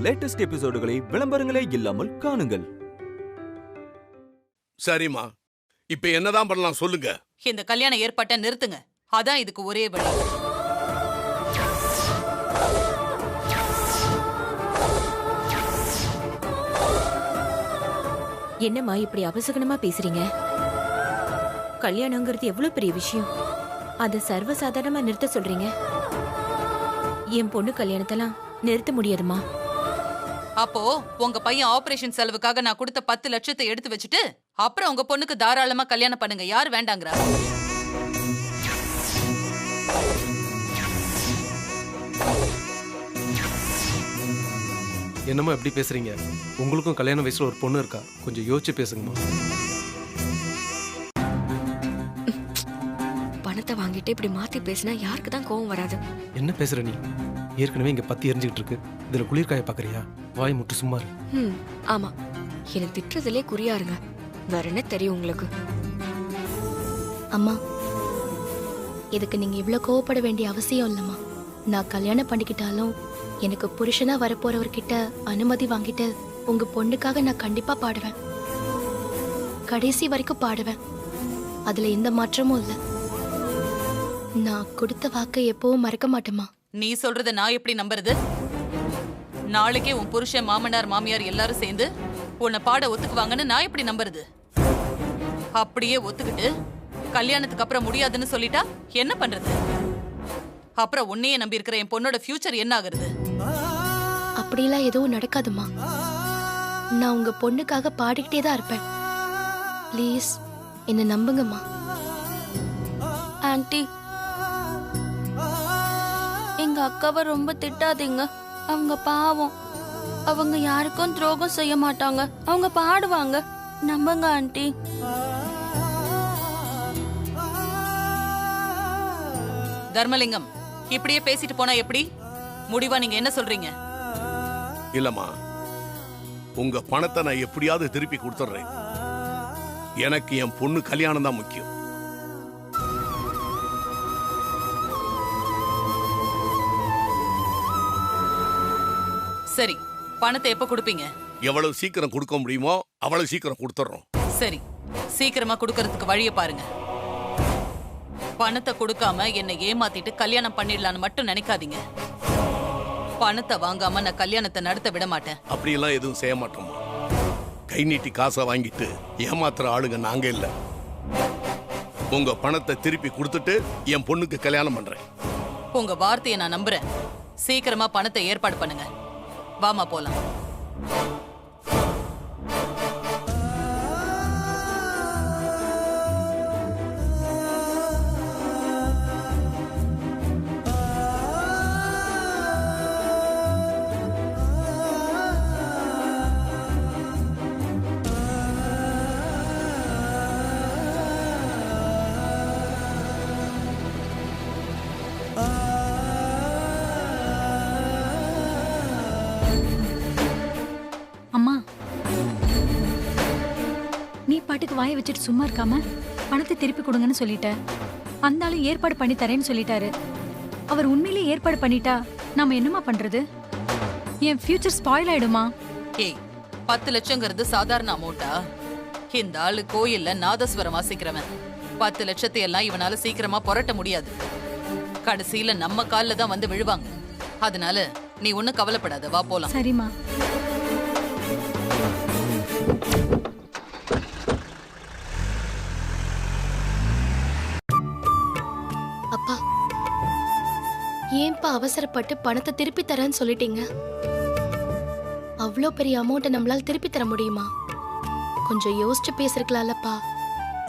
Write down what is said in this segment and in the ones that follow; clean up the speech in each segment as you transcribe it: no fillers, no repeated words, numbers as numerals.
Latest எபிசோடுகளை விளம்பரங்களே இல்லாமல் காணுங்கள். சரிம்மா, இப்ப என்னதான் பண்ணலாம் சொல்லுங்க. இந்த கல்யாண ஏற்பாட்டை நிறுத்துங்க. அதான் இதுக்கு ஒரே வழி. என்னம்மா இப்படி அபசகனமா பேசுறீங்க? கல்யாணங்கிறது எவ்வளவு பெரிய விஷயம், அதை சர்வசாதாரணமா நிறுத்த சொல்றீங்க? என் பொண்ணு கல்யாணத்தெல்லாம் நிறுத்த முடியாதுமா. அப்போ உங்க பையன் ஆபரேஷன் செலவுக்காக நான் கொடுத்த 10 லட்சத்தை எடுத்து வச்சுட்டு அப்புறம் உங்க பொண்ணுக்கு தாராளமா கல்யாணம் பண்ணுங்க. யார் வேண்டாங்கிறா? என்னம்மா எப்படி பேசுறீங்க? உங்களுக்கும் கல்யாண வயசுல ஒரு பொண்ணு இருக்கா, கொஞ்சம் யோசிச்சு பேசுங்கம்மா. பணத்தை வாங்கிட்டு இப்படி மாத்தி பேசினா யாருக்கு தான் கோவம் வராது? என்ன பேசுற நீ? ஏற்கனவே இங்க பத்தி எரிஞ்சுக்கிட்டு இருக்கு, இதுல குளிர்காய பாக்குறியா? வாய் முட்டு சும்மா இரு. ஆமா, எனக்கு திட்டுறதுலே குறியாருங்க. வேற என்ன தெரியும் உங்களுக்கு? அம்மா, இதுக்கு நீங்க இவ்வளவு கோவப்பட வேண்டிய அவசியம் இல்லம்மா. நான் கல்யாணம் பண்ணிக்கிட்டாலும் எனக்கு புருஷனா வரப்போறவர்கிட்ட அனுமதி வாங்கிட்டு உங்க பொண்ணுக்காக நான் கண்டிப்பா பாடுவேன். கடைசி வரைக்கும் பாடுவேன். அதுல எந்த மாற்றமும் இல்ல. நான் கொடுத்த வாக்கை எப்பவும் மறக்க மாட்டேமா. நீ சொல்றத நான் எப்படி நம்புறது? நாளைக்கே உன் புருஷன், மாமனார், மாமியார் எல்லாரும் சேர்ந்து உன்னை பாட ஒத்துக்குவாங்கன்னு நான் எப்படி நம்புறது? அப்படியே ஒத்துக்கிட்டு கல்யாணத்துக்கு அப்புறம் முடியாதுன்னு சொல்லிட்டா என்ன பண்றது? அப்புறம் உன்னையே நம்பி இருக்கிற என் பொண்ணோட ஃபியூச்சர் என்ன ஆகுறது? அப்படிலாம் எதுவும் நடக்காதுமா. நான் உங்க பொண்ணுக்காக பாடிக்கிட்டே தான் இருப்பேன். ப்ளீஸ் என்ன நம்புங்கம்மா. ஆன்ட்டி, எங்க அக்காவை ரொம்ப திட்டாதீங்க. அவங்க பாவம். அவங்க யாருக்கும் துரோகம் செய்ய மாட்டாங்க. அவங்க பாடுவாங்க. நம்புங்க ஆன்ட்டி. தர்மலிங்கம், இப்படியே பேசிட்டு போனா எப்படி? முடிவா நீங்க என்ன சொல்றீங்க? இல்லம்மா, உங்க பணத்தை நான் எப்படியாவது திருப்பி கொடுத்துட்றேன். எனக்கு என் பொண்ணு கல்யாணம் தான் முக்கியம். சரி, பணத்தை எப்ப கொடுப்பீங்க? எவ்வளவு சீக்கிரம் கொடுக்க முடியுமோ அவ்வளவு சீக்கிரம் கொடுத்துறோம். சரி, சீக்கிரமா கொடுக்கறதுக்கு வழிய பாருங்க. பணத்தை கொடுக்காம என்னை ஏமாத்திட்டு கல்யாணம் பண்ணிடலான்னு மட்டும் நினைக்காதீங்க. பணத்தை வாங்காம நான் கல்யாணத்தை நடத்த விட மாட்டேன். அப்படியெல்லாம் எதுவும் செய்ய மாட்டோமா. கை நீட்டி காசை வாங்கிட்டு ஏமாத்துற ஆளுங்க நாங்க இல்ல. உங்க பணத்தை திருப்பி கொடுத்துட்டு என் பொண்ணுக்கு கல்யாணம் பண்றேன். உங்க வார்த்தையை நான் நம்புறேன். சீக்கிரமா பணத்தை ஏற்பாடு பண்ணுங்க. வாமா போலாம். பாட்டுக்கு வாயை வச்சுட்டு சும்மா இருக்காம பணத்தை திருப்பி கொடுங்கன்னு சொல்லிட்ட. அந்த ஆளு ஏற்பாடு பண்ணி தரேன்னு சொல்லிட்டாரு. அவர் உண்மையிலேயே ஏற்பாடு பண்ணிட்டா நாம என்னமா பண்றது? என் ஃபியூச்சர் ஸ்பாயில் ஆயிடுமா? ஏய், 10 லட்சங்கிறது சாதாரண அமௌண்டா? இந்த ஆளு கோயில்ல நாதஸ்வரம் வாசிக்கிறவன். 10 லட்சத்தை எல்லாம் இவனால சீக்கிரமா புரட்ட முடியாது. கடைசியில நம்ம கால்ல தான் வந்து விழுவாங்க. அதனால நீ ஒன்னும் கவலைப்படாத, வா போலாம். சரிம்மா. அப்பா, ஏன்பா அவசரப்பட்டு பணத்தை திருப்பி தரேன்னு சொல்லிட்டீங்க? அவ்வளோ பெரிய அமௌண்ட்டை நம்மளால திருப்பி தர முடியுமா? கொஞ்சம் யோசிச்சு பேசிருக்கலாம்லப்பா.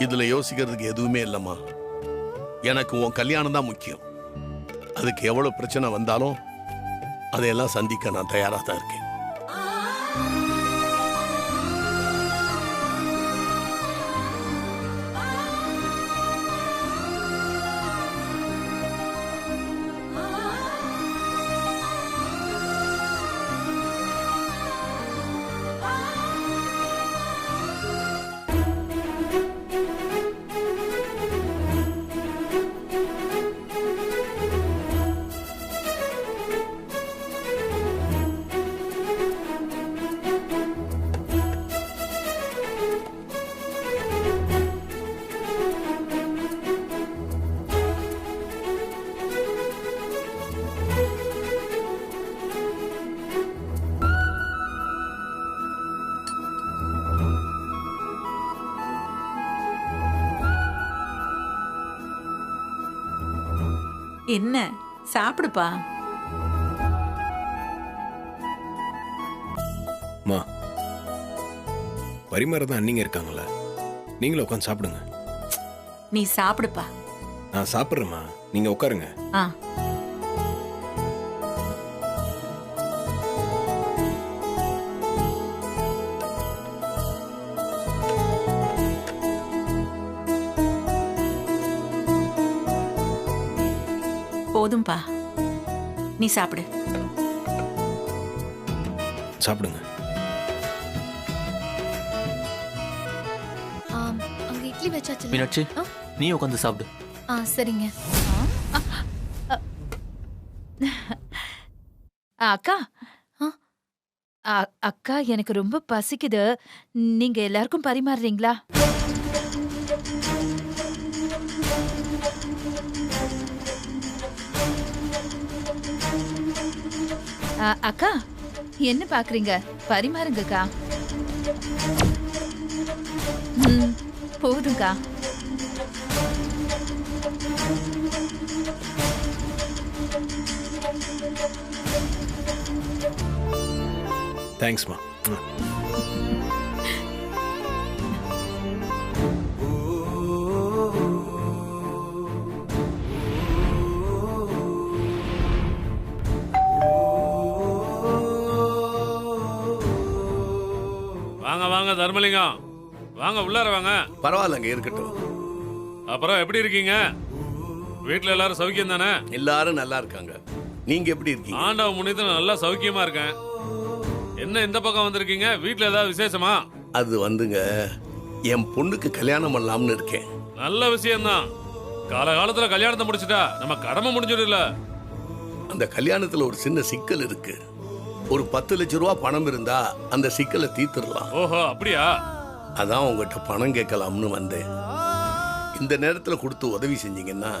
இதுல யோசிக்கிறதுக்கு எதுவுமே இல்லம்மா. எனக்கு உன் கல்யாணம் தான் முக்கியம். அதுக்கு எவ்வளவு பிரச்சனை வந்தாலும் அதையெல்லாம் சந்திக்க நான் தயாரா தான் இருக்கேன். என்ன சாப்பிடுப்பா. மா பரிமாறதான் அண்ணிங்க இருக்காங்களா, நீங்களும் உட்காந்து சாப்பிடுங்க. நீ சாப்பிடுப்பா. நான் சாப்பிட்றேம்மா, நீங்க உட்காருங்க. ஆ போதும்பா, நீ சாப்பிடு. சாப்பிடுங்க. அங்க இட்லி வச்சாச்சு. மீனாட்சி, நீ உட்காந்து சாப்பிடு. சரிங்க. அக்கா, அக்கா எனக்கு ரொம்ப பசிக்குது. நீங்க எல்லாருக்கும் பரிமாறுறீங்களா? அக்கா என்ன பாக்குறீங்க? பரிமாறுங்கக்கா. போதுங்கா. தேங்க்ஸ்மா. வாங்க வாங்க தர்மலிங்கம், வாங்க உள்ளார வாங்க. பரவாயில்லங்க, இருக்கட்டும். அப்புறம் எப்படி இருக்கீங்க? வீட்டுல எல்லாரும் சௌக்கியம் தானே? எல்லாரும் நல்லா இருக்காங்க. நீங்க எப்படி இருக்கீங்க? ஆண்டவ முன்னியத்துல நல்லா சௌக்கியமா இருக்கேன். என்ன இந்த பக்கம் வந்திருக்கீங்க? வீட்டுல ஏதாவது விசேஷமா? அது வந்துங்க, என் பொண்ணுக்கு கல்யாணம் பண்ணலாம்னு இருக்கேன். நல்ல விஷயம்தான். காலகாலத்துல கல்யாணத்தை முடிச்சுட்டா நம்ம கடமை முடிஞ்சிடல. அந்த கல்யாணத்துல ஒரு சின்ன சிக்கல் இருக்கு. ஒரு 10 லட்சம் ரூபா பணம் இருந்தா அந்த சிக்கலை தீர்த்துடலாம். ஓஹோ, அப்படியா? அதான் உங்ககிட்ட பணம் கேட்கலாம்னு வந்தேன். இந்த நேரத்துல கொடுத்து உதவி செஞ்சீங்கன்னா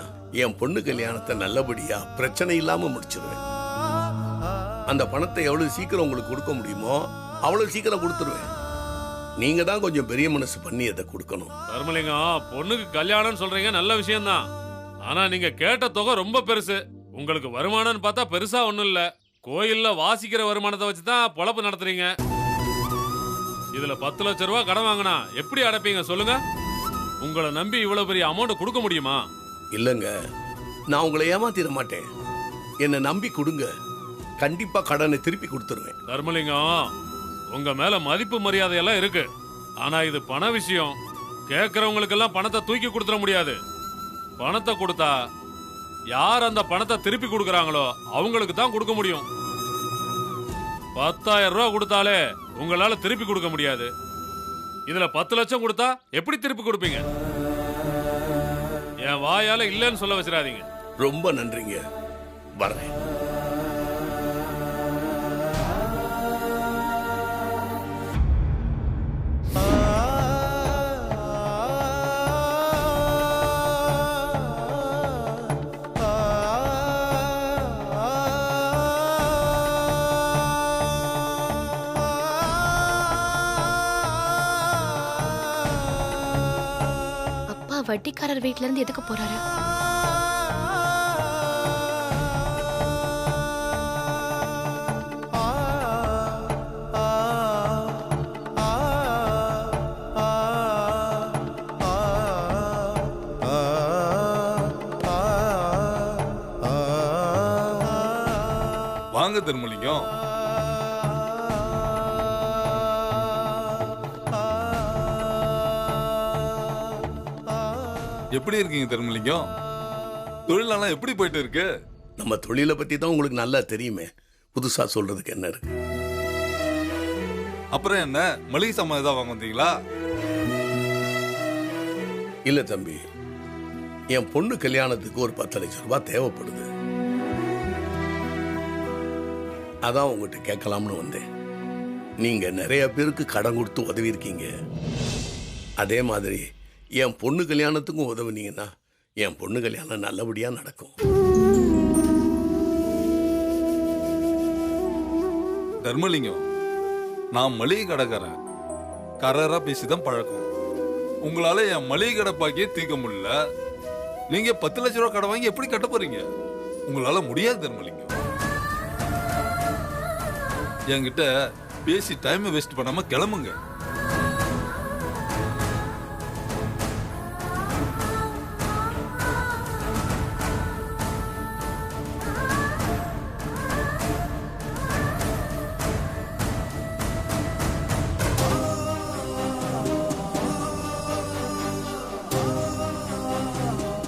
என் பொண்ணு கல்யாணத்தை நல்லபடியா பிரச்சனை இல்லாம முடிச்சிருவேன். அந்த பணத்தை எவ்வளவு சீக்கிரம் உங்களுக்கு கொடுக்க முடியுமோ அவ்வளவு சீக்கிரம் கொடுத்துருவேன். நீங்க தான் கொஞ்சம் பெரிய மனசு பண்ணி அதை கொடுக்கணும். தர்மலிங்கம், பொண்ணுக்கு கல்யாணம் சொல்றீங்க, நல்ல விஷயம்தான். ஆனா நீங்க கேட்ட தொகை ரொம்ப பெருசு. உங்களுக்கு வருமானம்னு பார்த்தா பெருசா ஒண்ணும் இல்ல. கோயில்ல வாசிக்கிற வருமானத்தை வச்சுதான் பொழப்பு நடத்துறீங்க. இதுல 10 லட்சம் ரூபாய் கடன் வாங்கினா எப்படி அடைப்பீங்க சொல்லுங்க? உங்களை நம்பி இவ்வளவு பெரிய அமௌண்ட் கொடுக்க முடியுமா? இல்லங்க, நான் உங்களை ஏமாத்திட மாட்டேன். என்னை நம்பி கொடுங்க, கண்டிப்பா கடனை திருப்பி கொடுத்துருவேன். தர்மலிங்கம், உங்க மேல மதிப்பு மரியாதை எல்லாம் இருக்கு. ஆனா இது பண விஷயம். கேட்கறவங்களுக்கெல்லாம் பணத்தை தூக்கி கொடுத்துட முடியாது. பணத்தை கொடுத்தா யார் அந்த பணத்தை திருப்பி கொடுக்கறாங்களோ அவங்களுக்கு தான் கொடுக்க முடியும். 10,000 ரூபாய் கொடுத்தாலே உங்களால திருப்பி கொடுக்க முடியாது. இதுல 10 லட்சம் கொடுத்தா எப்படி திருப்பி கொடுப்பீங்க? என் வாயால இல்லைன்னு சொல்ல வச்சிடாதீங்க. ரொம்ப நன்றிங்க, வரேன். வட்டிக்காரர் வீட்ல இருந்து எதுக்கு போறாரு? வாங்க தர்மலிங்கம். எப்படி இருக்கீங்க தர்மலிங்கம்? தொழிலெல்லாம் எப்படி போயிட்டு இருக்கு? நம்ம தொழிலை பத்தி தான் உங்களுக்கு நல்லா தெரியுமே, புதுசா சொல்றதுக்கு என்ன இருக்கு? அப்புறம் என்ன, மளிகை சாமான் ஏதாவது வாங்க வந்தீங்களா? இல்ல தம்பி, என் பொண்ணு கல்யாணத்துக்கு ஒரு 10 லட்சம் ரூபாய் தேவைப்படுது. அதான் உங்ககிட்ட கேட்கலாம்னு வந்தேன். நீங்க நிறைய பேருக்கு கடன் கொடுத்து உதவி இருக்கீங்க. அதே மாதிரி என் பொண்ணு கல்யாணத்துக்கும் உதவுனீங்கன்னா என் பொண்ணு கல்யாணம் நல்லபடியா நடக்கும். தர்மலிங்கம், நான் மளிகை கடைக்காரன். கரரா பேசிதான் பழக்கம். உங்களால என் மளிகை கடை பாக்கியே தீர்க்க முடியல. நீங்க 10 லட்சம் ரூபாய் கடை வாங்கி எப்படி கட்ட போறீங்க? உங்களால முடியாது தர்மலிங்கம். என்கிட்ட பேசி டைமை வேஸ்ட் பண்ணாம கிளம்புங்க.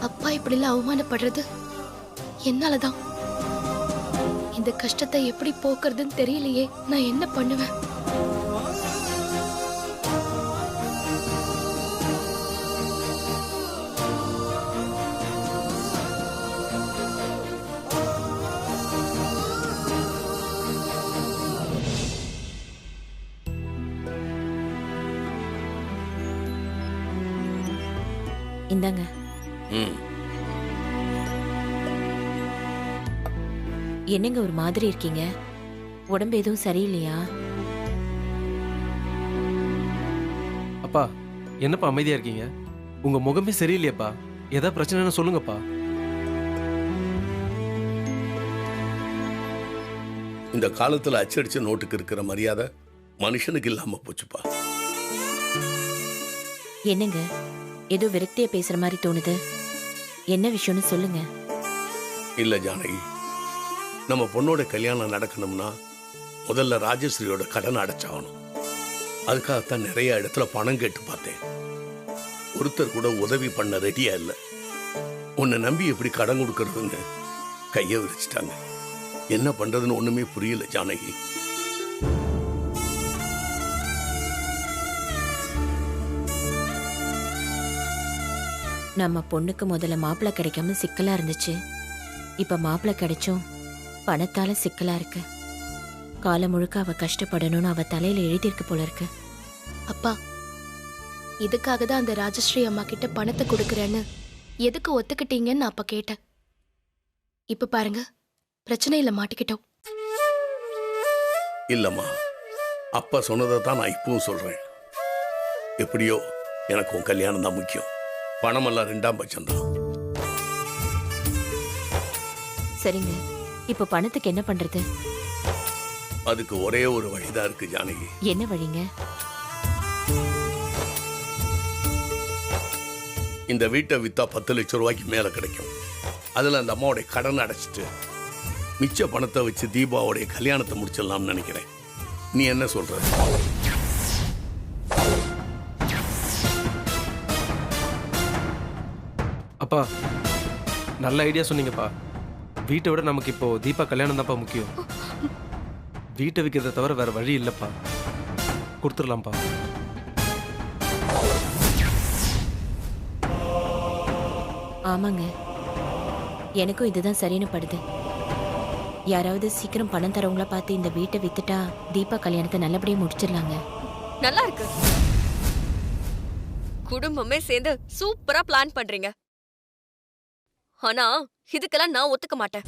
அப்பா இப்படிலாம் அவமானப்படுறது என்னாலதான். இந்த கஷ்டத்தை எப்படி போக்குறதுன்னு தெரியலையே. நான் என்ன பண்ணுவேன்? இந்தாங்க. என்னங்க ஒரு மாதிரி இருக்கீங்க? உடம்பு எதுவும் சரியில்லையா? அப்பா என்னப்பா அமைதியா இருக்கீங்க? உங்க முகமே சரியில்லையப்பா. ஏதாவது பிரச்சனைன்னு சொல்லுங்கப்பா. இந்த காலத்துல அச்சடிச்ச நோட்டுக்கு இருக்கிற மரியாதை மனுஷனுக்கு இல்லாம போச்சுப்பா. என்னங்க ஏதோ விரக்தியா பேசுற மாதிரி தோணுது. என்ன விஷயம்னு சொல்லுங்க. இல்ல ஜானகி, நம்ம பொண்ணோட கல்யாணம் நடக்கணும்னா முதல்ல ராஜஸ்ரீயோட கடனை அடைச்சாகணும். அதுக்காகத்தான் நிறைய இடத்துல பணம் கேட்டு பார்த்தேன். ஒருத்தர் கூட உதவி பண்ண ரெடியா இல்லை. உன்னை நம்பி எப்படி கடன் கொடுக்கறதுன்னு கையை விரிச்சிட்டாங்க. என்ன பண்றதுன்னு ஒண்ணுமே புரியல ஜானகி. நம்ம பொண்ணுக்கு முதல்ல மாப்பிள்ளை கிடைக்காம சிக்கலா இருந்துச்சு. இப்ப மாப்பிள்ளை கிடைச்சும் பணத்தால சிக்கலா இருக்கு. காலம் முழுக்க அவ கஷ்டப்படணும்னு அவ தலையில எழுதியிருக்கு போல இருக்கு. அப்பா, இதுக்காக தான் அந்த ராஜஸ்ரீ அம்மா கிட்ட பணத்தை கொடுக்கறேன்னு எதுக்கு ஒத்துக்கிட்டீங்கன்னு நான் அப்ப கேட்டேன். இப்ப பாருங்க, பிரச்சனையில மாட்டிக்கிட்டோம். இல்லம்மா, அப்பா சொன்னதை தான் நான் இப்பவும் சொல்றேன். எப்படியோ எனக்கு உன் கல்யாணம் தான் முக்கியம். பணமெல்லாம் 2ஆம் பட்சம்தான். சரிங்க, இப்ப பணத்துக்கு என்ன பண்றது? அதுக்கு ஒரே ஒரு வழிதான் இருக்கு ஜானகி. என்ன வழிங்க? இந்த வீட்டை வித்தா 10 லட்சம் ரூபாய்க்கு மேல கிடைக்கும். அதுல அந்த அம்மாவுடைய கடன் அடைச்சிட்டு மிச்ச பணத்தை வச்சு தீபாவுடைய கல்யாணத்தை முடிச்சிடலாம்னு நினைக்கிறேன். நீ என்ன சொல்ற? அப்பா நல்ல ஐடியா சொன்னீங்கப்பா. வீட்டை விட நமக்கு இப்போ தீபா கல்யாணம் தான்ப்பா முக்கியம். வீட்டை விற்கிறத தவிர வேற வழி இல்லப்பா. கொடுத்துடலாம்ப்பா. ஆமாங்க, எனக்கும் இதுதான் சரின்னு படுது. யாராவது சீக்கிரம் பணம் தரவங்களா பார்த்து இந்த வீட்டை வித்துட்டா தீபா கல்யாணத்தை நல்லபடியா முடிச்சிடலாங்க. நல்லா இருக்கு. குடும்பமே சேர்ந்து சூப்பரா பிளான் பண்றீங்க. ஆனா இதுக்கெல்லாம் நான் ஒத்துக்க மாட்டேன்.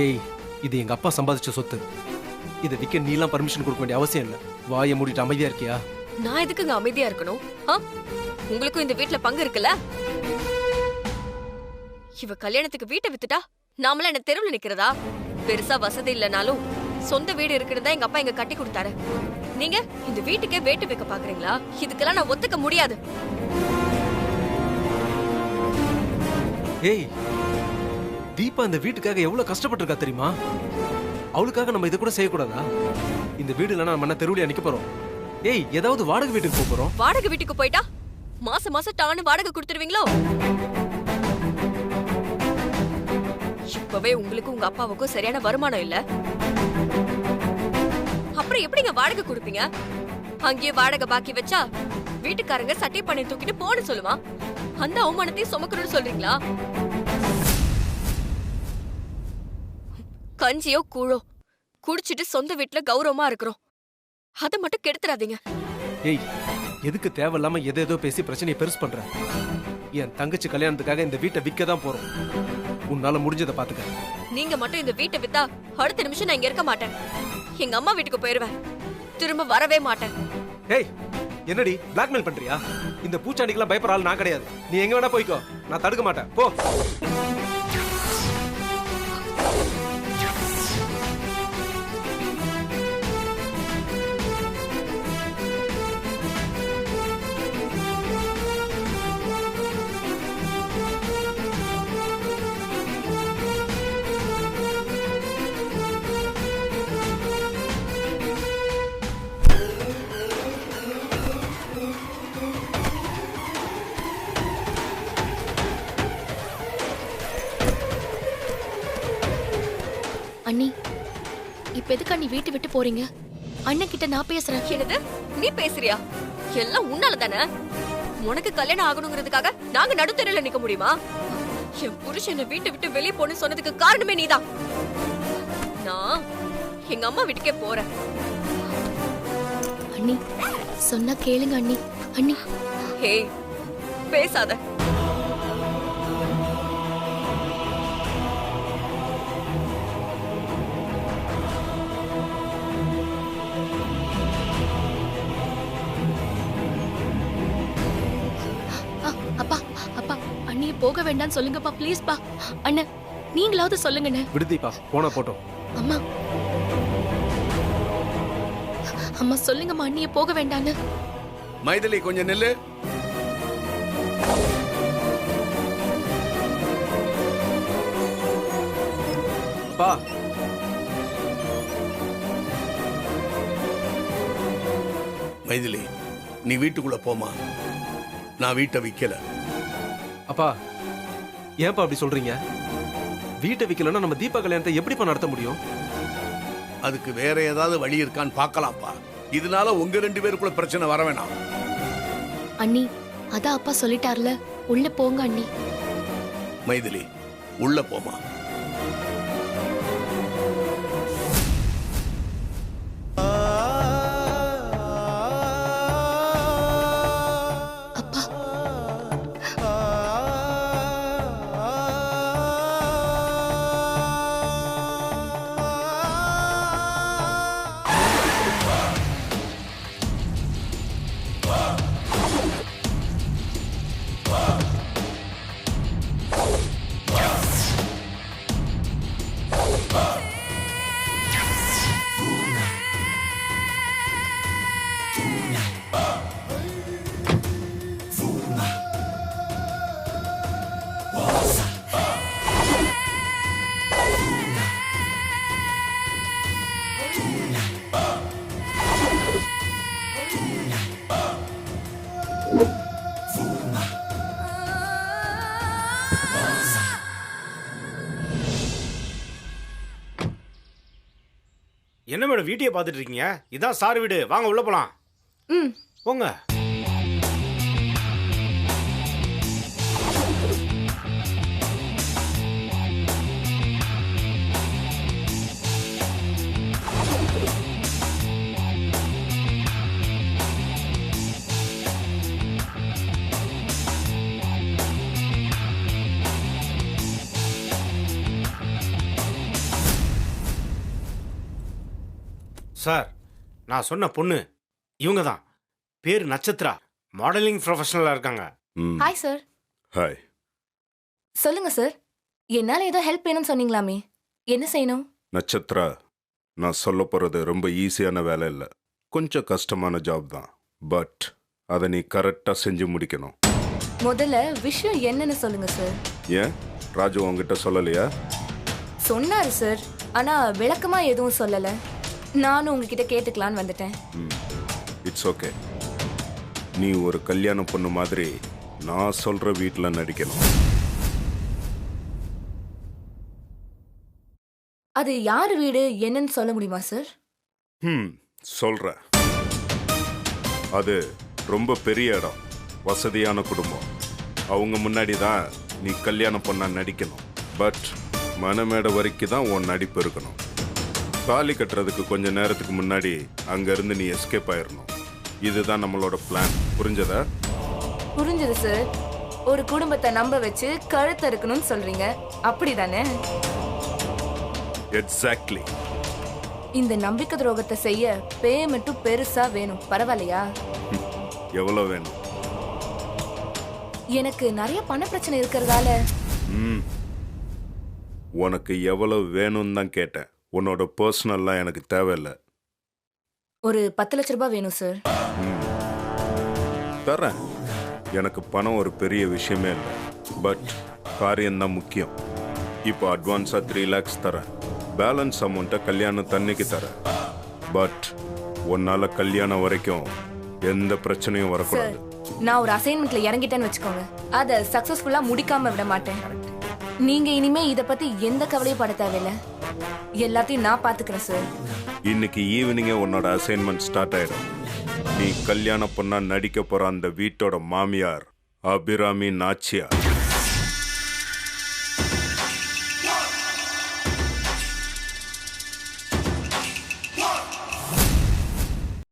ஏய், இது எங்க அப்பா சம்பாதிச்ச சொத்து. இதை விற்க நீலாம் பர்மிஷன் கொடுக்க வேண்டிய அவசியம் இல்லை. வாயை மூடிட்டு அமைதியா இருக்கியா? நான் எதுக்குங்க அமைதியா இருக்கணும்? உங்களுக்கும் இந்த வீட்ல பங்கு இருக்குல்ல? இவ கல்யாணத்துக்கு வீட்டை வித்துட்டா நாமள என்ன தெருவில் நிக்கிறதா? பெருசா வசதி இல்லைனாலும் சொந்த வீடு இருக்குன்னு எங்க அப்பா இங்க கட்டி கொடுத்தாரு. நீங்க இந்த வீட்டுக்கே வேட்டு வைக்க பாக்குறீங்களா? இதுக்கெல்லாம் நான் ஒத்துக்க முடியாது. ஏய், தீபா இந்த வீட்டுக்காக எவ்வளவு கஷ்டப்பட்டு இருக்கா தெரியுமா? அவளுக்காக நம்ம இதை கூட செய்யக்கூடாதா? இந்த வீடு இல்லைன்னா நம்ம என்ன தெருவுல நிக்க போறோம்? ஏய், ஏதாவது வாடகை வீட்டுக்கு போறோம். வாடகை வீட்டுக்கு போயிட்டா மாசம் மாசம் டான்னு வாடகை கொடுத்துருவீங்களோ? இப்பவே உங்களுக்கு உங்க அப்பாவுக்கும் சரியான வருமானம் இல்ல. அப்புறம் எப்படிங்க வாடகை கொடுப்பீங்க? அங்கேயே வாடகை பாக்கி வச்சா வீட்டுக்காரங்க சட்டை பண்ணி தூக்கிட்டு போன்னு சொல்லுவா. அந்த அவமானத்தையும் சுமக்கணும்னு சொல்றீங்களா? கஞ்சியோ கூழோ குடிச்சிட்டு சொந்த வீட்டுல கௌரவமா இருக்கிறோம். அதை மட்டும் கெடுத்துறாதீங்க. ஏய், எதுக்கு தேவையில்லாம எதோ பேசி பிரச்சனையை பெருசு பண்ற? என் தங்கச்சி கல்யாணத்துக்காக இந்த வீட்டை விற்க தான் போறோம். உன்னால முடிஞ்சதை பாத்துக்க. நீங்க மட்டும் இந்த வீட்டை வித்தா அடுத்த நிமிஷம் நான் இங்க இருக்க மாட்டேன். எங்க அம்மா வீட்டுக்கு போயிருவேன். திரும்ப வரவே மாட்டேன். ஏய் என்னடி பிளாக்மெயில் பண்றியா? இந்த பூச்சாண்டிக்கெல்லாம் பயப்படுற ஆள் நான் கிடையாது. நீ எங்க வேணா போய்க்கோ, நான் தடுக்க மாட்டேன். போ. அண்ணி, இப்ப எதுக்கு அண்ணி வீட்டு விட்டு போறீங்க? அண்ணன் கிட்ட நான் பேசுறேன். என்னது? நீ பேசுறியா? எல்லாம் உன்னால தானே. உனக்கு கல்யாணம் ஆகணுங்கிறதுக்காக நாங்க நடுத்தெருல நிக்க முடியுமா? என் புருஷனை வீட்டை விட்டு வெளியே போன்னு சொன்னதுக்கு காரணமே நீதான். நான் எங்க அம்மா வீட்டுக்கே போறேன். அண்ணி சொன்னா கேளுங்க அண்ணி. அண்ணி ஹே, பேசாத. அப்பா அப்பா அண்ணிய போக வேண்டாம்னு சொல்லுங்கப்பா, ப்ளீஸ் பா. அண்ணன் நீங்களாவது சொல்லுங்கண்ணே. விடுதிப்பா, போனா போட்டோம். அம்மா அம்மா சொல்லுங்கம்மா, அண்ணிய போக வேண்டான்னு. மைதிலி கொஞ்சம் நெல்லு. பா மைதிலி, நீ வீட்டுக்குள்ள போமா. நான் வீட்டை விக்கல. அப்பா ஏன்பா அப்படி சொல்றீங்க? வீட்டை விக்கலன்னா நம்ம தீபா கல்யாணத்தை எப்படிப்பா நடத்த முடியும்? அதுக்கு வேற ஏதாவது வழி இருக்கான்னு பார்க்கலாம்ப்பா. இதனால உங்க 2 பேருக்குள்ள பிரச்சனை வர வேணாம். அண்ணி அதான் அப்பா சொல்லிட்டார்ல, உள்ள போங்க அண்ணி. மைதிலி உள்ள போமா. என்ன மேடம் வீட்டையே பார்த்துட்டு இருக்கீங்க? இதான் சார் வீடு, வாங்க உள்ள போலாம். போங்க. சார், நான் சொன்ன பொண்ணு இவங்க தான். பேர் நட்சத்திரா, மாடலிங் ப்ரொஃபஷனலா இருக்காங்க. Hi sir. ஹாய். சொல்லுங்க சார், என்னால ஏதோ ஹெல்ப் வேணும்னு சொன்னீங்களாமே, என்ன செய்யணும்? நட்சத்திரா, நான் சொல்ல போறது ரொம்ப ஈஸியான வேலை இல்லை, கொஞ்சம் கஷ்டமான ஜாப் தான். பட் அதை நீ கரெக்டாக செஞ்சு முடிக்கணும். முதல்ல விஷயம் என்னன்னு சொல்லுங்க சார். ஏன் ராஜு உங்ககிட்ட சொல்லலையா? சொன்னாரு சார், ஆனா விளக்கமா எதுவும் சொல்லல. நானும் உங்ககிட்ட கேட்டுக்கலான்னு வந்துட்டேன். It's okay. நீ ஒரு கல்யாண பொண்ணு மாதிரி நான் சொல்ற வீட்டில் நடிக்கணும். அது யார் வீடு என்னன்னு சொல்ல முடியுமா சார்? சொல்றேன். அது ரொம்ப பெரிய இடம், வசதியான குடும்பம். அவங்க முன்னாடி தான் நீ கல்யாண பொண்ணா நடிக்கணும். பட் மனமேடை வரைக்கும் தான் உன் நடிப்பு இருக்கணும். தாலி கட்டுறதுக்கு கொஞ்ச நேரத்துக்கு முன்னாடி அங்கிருந்து நீ எஸ்கேப் ஆயிடணும். இதுதான் நம்மளோட பிளான். புரிஞ்சதா? புரிஞ்சது சார். ஒரு குடும்பத்தை நம்ப வச்சு கழுத்து இருக்கணும்னு சொல்றீங்க, அப்படிதானே? எக்ஸாக்ட்லி. இந்த நம்பிக்கை துரோகத்தை செய்ய பேமெண்ட்டும் பெருசா வேணும், பரவாயில்லையா? எவ்வளோ வேணும்? எனக்கு நிறைய பண பிரச்சனை இருக்கிறதால ம் உனக்கு எவ்வளவு வேணும்னு தான் கேட்டேன். உன்னோட பர்சனல்லாம் எனக்கு தேவையில்லை. ஒரு 10 லட்ச ரூபாய் வேணும் சார். தரேன். எனக்கு பணம் ஒரு பெரிய விஷயமே இல்லை. பட் காரியம்தான் முக்கியம். இப்போ அட்வான்ஸாக 3 lakhs தரேன். பேலன்ஸ் அமௌண்ட்டை கல்யாணம் தண்ணிக்கு தரேன். பட் உன்னால கல்யாணம் வரைக்கும் எந்த பிரச்சனையும் வரக்கூடாது. நான் ஒரு அசைன்மெண்ட்ல இறங்கிட்டேன்னு வச்சுக்கோங்க, அதை சக்சஸ்ஃபுல்லா முடிக்காம விட மாட்டேன். நீங்க இனிமே இத பத்தி எந்த கவலையும் பட தேவையில்ல, எல்லாத்தையும் நான் பாத்துக்கிறேன் சார். இன்னைக்கு ஈவினிங்கே உன்னோட அசைன்மெண்ட் ஸ்டார்ட் ஆயிடும். நீ கல்யாணம் பொண்ணா நடிக்க போற அந்த வீட்டோட மாமியார் அபிராமி நாச்சியார்.